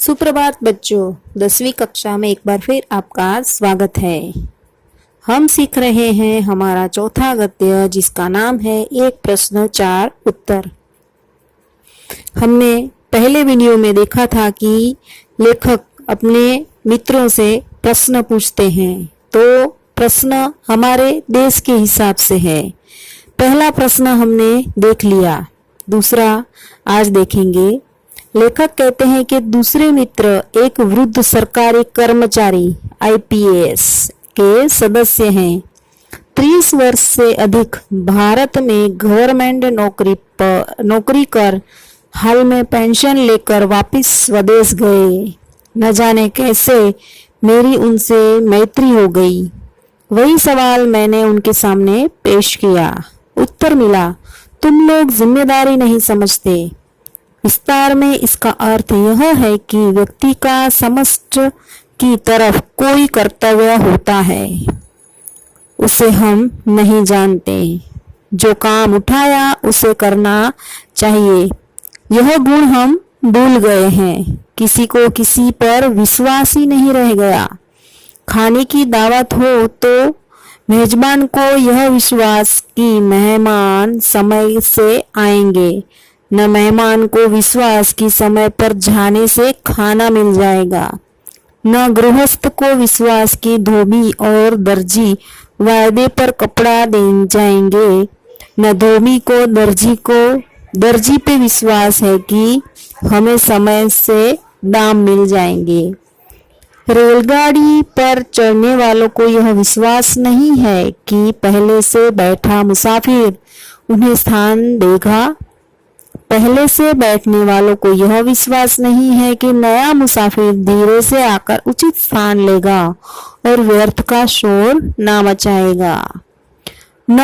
सुप्रभात बच्चों, 10वीं कक्षा में एक बार फिर आपका स्वागत है। हम सीख रहे हैं हमारा चौथा गद्य जिसका नाम है एक प्रश्न चार उत्तर। हमने पहले वीडियो में देखा था कि लेखक अपने मित्रों से प्रश्न पूछते हैं, तो प्रश्न हमारे देश के हिसाब से है। पहला प्रश्न हमने देख लिया, दूसरा आज देखेंगे। लेखक कहते हैं कि दूसरे मित्र एक वृद्ध सरकारी कर्मचारी आईपीएस के सदस्य हैं। 30 वर्ष से अधिक भारत में गवर्नमेंट नौकरी कर हाल में पेंशन लेकर वापस स्वदेश गए। न जाने कैसे मेरी उनसे मैत्री हो गई। वही सवाल मैंने उनके सामने पेश किया। उत्तर मिला, तुम लोग जिम्मेदारी नहीं समझते। विस्तार में इसका अर्थ यह है कि व्यक्ति का समष्टि की तरफ कोई कर्तव्य होता है, उसे हम नहीं जानते। जो काम उठाया उसे करना चाहिए, यह गुण हम भूल गए हैं। किसी को किसी पर विश्वास ही नहीं रह गया। खाने की दावत हो तो मेजबान को यह विश्वास कि मेहमान समय से आएंगे, न मेहमान को विश्वास कि समय पर जाने से खाना मिल जाएगा। न गृहस्थ को विश्वास कि धोबी और दर्जी वायदे पर कपड़ा दे जाएंगे, न धोबी को दर्जी पे विश्वास है कि हमें समय से दाम मिल जाएंगे। रेलगाड़ी पर चढ़ने वालों को यह विश्वास नहीं है कि पहले से बैठा मुसाफिर उन्हें स्थान देगा। पहले से बैठने वालों को यह विश्वास नहीं है कि नया मुसाफिर धीरे से आकर उचित स्थान लेगा और व्यर्थ का शोर ना मचाएगा, न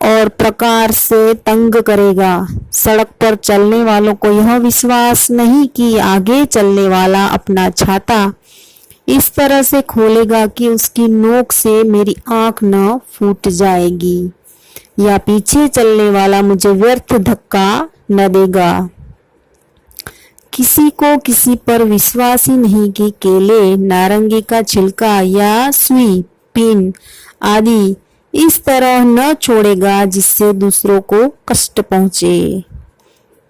और प्रकार से तंग करेगा। सड़क पर चलने वालों को यह विश्वास नहीं कि आगे चलने वाला अपना छाता इस तरह से खोलेगा कि उसकी नोक से मेरी आंख न फूट जाएगी, या पीछे चलने वाला मुझे व्यर्थ धक्का न देगा। किसी को किसी पर विश्वास ही नहीं कि केले, नारंगी का छिलका या सुई, पिन आदि इस तरह न छोड़ेगा जिससे दूसरों को कष्ट पहुंचे।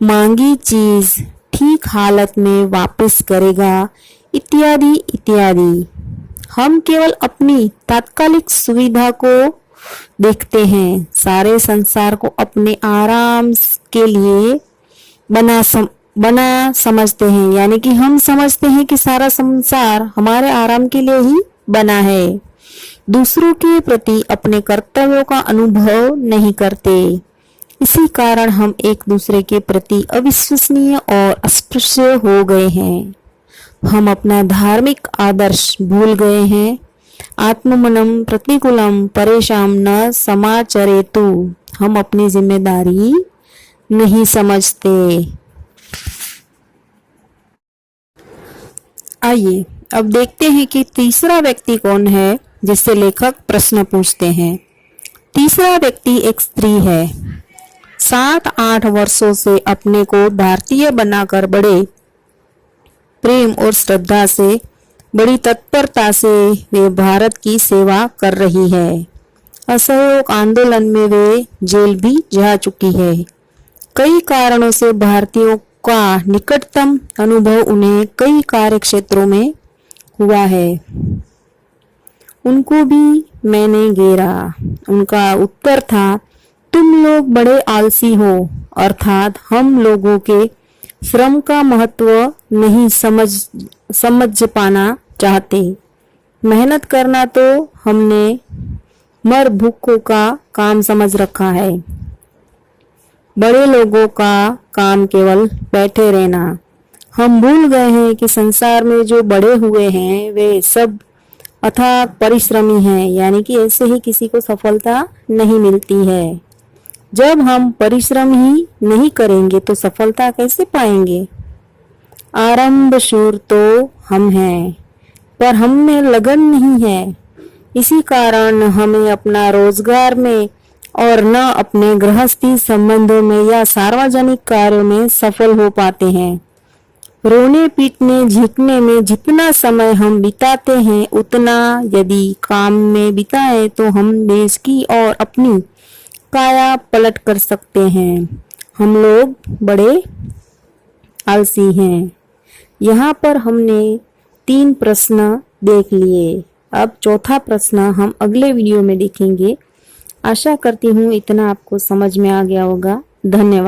मांगी चीज ठीक हालत में वापस करेगा, इत्यादि इत्यादि। हम केवल अपनी तात्कालिक सुविधा को देखते हैं, सारे संसार को अपने आराम के लिए बना समझते हैं। यानी कि हम समझते हैं कि सारा संसार हमारे आराम के लिए ही बना है। दूसरों के प्रति अपने कर्तव्यों का अनुभव नहीं करते। इसी कारण हम एक दूसरे के प्रति अविश्वसनीय और अस्पृश्य हो गए हैं। हम अपना धार्मिक आदर्श भूल गए हैं। आत्मनम प्रतिकूलम परेशान न समाचरेतु। हम अपनी जिम्मेदारी नहीं समझते। आइए अब देखते हैं कि तीसरा व्यक्ति कौन है जिससे लेखक प्रश्न पूछते हैं। तीसरा व्यक्ति एक स्त्री है। 7-8 वर्षों से अपने को भारतीय बनाकर बड़े प्रेम और श्रद्धा से, बड़ी तत्परता से वे भारत की सेवा कर रही है। असहयोग आंदोलन में वे जेल भी जा चुकी है। कई कारणों से भारतीयों का निकटतम अनुभव उन्हें कई कार्य क्षेत्रों में हुआ है। उनको भी मैंने घेरा। उनका उत्तर था, तुम लोग बड़े आलसी हो, अर्थात हम लोगों के श्रम का महत्व नहीं समझ पाना चाहते। मेहनत करना तो हमने मर भूखों का काम समझ रखा है। बड़े लोगों का काम केवल बैठे रहना। हम भूल गए हैं कि संसार में जो बड़े हुए हैं वे सब अथाक परिश्रमी हैं। यानी कि ऐसे ही किसी को सफलता नहीं मिलती है। जब हम परिश्रम ही नहीं करेंगे तो सफलता कैसे पाएंगे। आरंभ शूर तो हम हैं, पर हम में लगन नहीं है। इसी कारण हमें अपना रोजगार में और न अपने गृहस्थी संबंधों में या सार्वजनिक कार्यों में सफल हो पाते हैं। रोने पीटने झिकने में जितना समय हम बिताते हैं उतना यदि काम में बिताए तो हम देश की और अपनी काया पलट कर सकते हैं। हम लोग बड़े आलसी हैं। यहाँ पर हमने 3 प्रश्न देख लिए। अब चौथा प्रश्न हम अगले वीडियो में देखेंगे। आशा करती हूँ इतना आपको समझ में आ गया होगा। धन्यवाद।